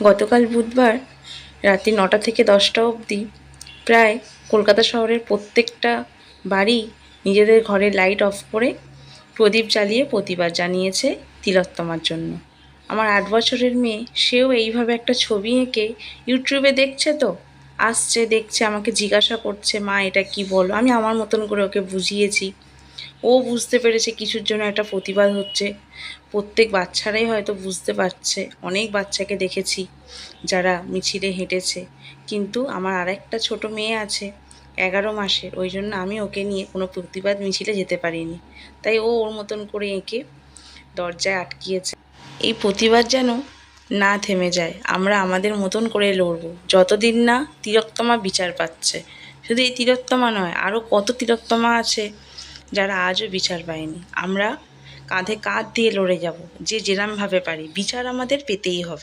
গতকাল বুধবার রাত্রি 9টা থেকে 10টা অবধি প্রায় কলকাতা শহরের প্রত্যেকটা বাড়ি নিজেদের ঘরে লাইট অফ করে প্রদীপ জ্বালিয়ে প্রতিবাদ জানিয়েছে তিলোত্তমার জন্য। আমার 8 বছরের মেয়ে, সেও এইভাবে একটা ছবি এঁকে ইউটিউবে দেখছে, তো আসছে, দেখছে, আমাকে জিজ্ঞাসা করছে, মা এটা কি বলো। আমি আমার মতন করে ওকে বুঝিয়েছি। ও বুঝতে পেরেছে কিছুর জন্য একটা প্রতিবাদ হচ্ছে। প্রত্যেক বাচ্চারাই হয়তো বুঝতে পারছে। অনেক বাচ্চাকে দেখেছি যারা মিছিলে হেঁটেছে, কিন্তু আমার আরেকটা ছোট মেয়ে আছে 11 মাসের, ওই জন্য আমি ওকে নিয়ে কোনো প্রতিবাদ মিছিলে যেতে পারিনি। তাই ও ওর মতন করে এঁকে দরজায় আটকিয়েছে। এই প্রতিবাদ যেন না থেমে যায়, আমরা আমাদের মতন করে লড়ব যতদিন না তিলোত্তমা বিচার পাচ্ছে। শুধু এই তিলোত্তমা নয়, আরও কত তিলোত্তমা আছে যারা আজও বিচার পায়নি। আমরা কাঁধে কাঁধ দিয়ে লড়ে যাব, যে যেরমভাবে পারি, বিচার আমাদের পেতেই হবে।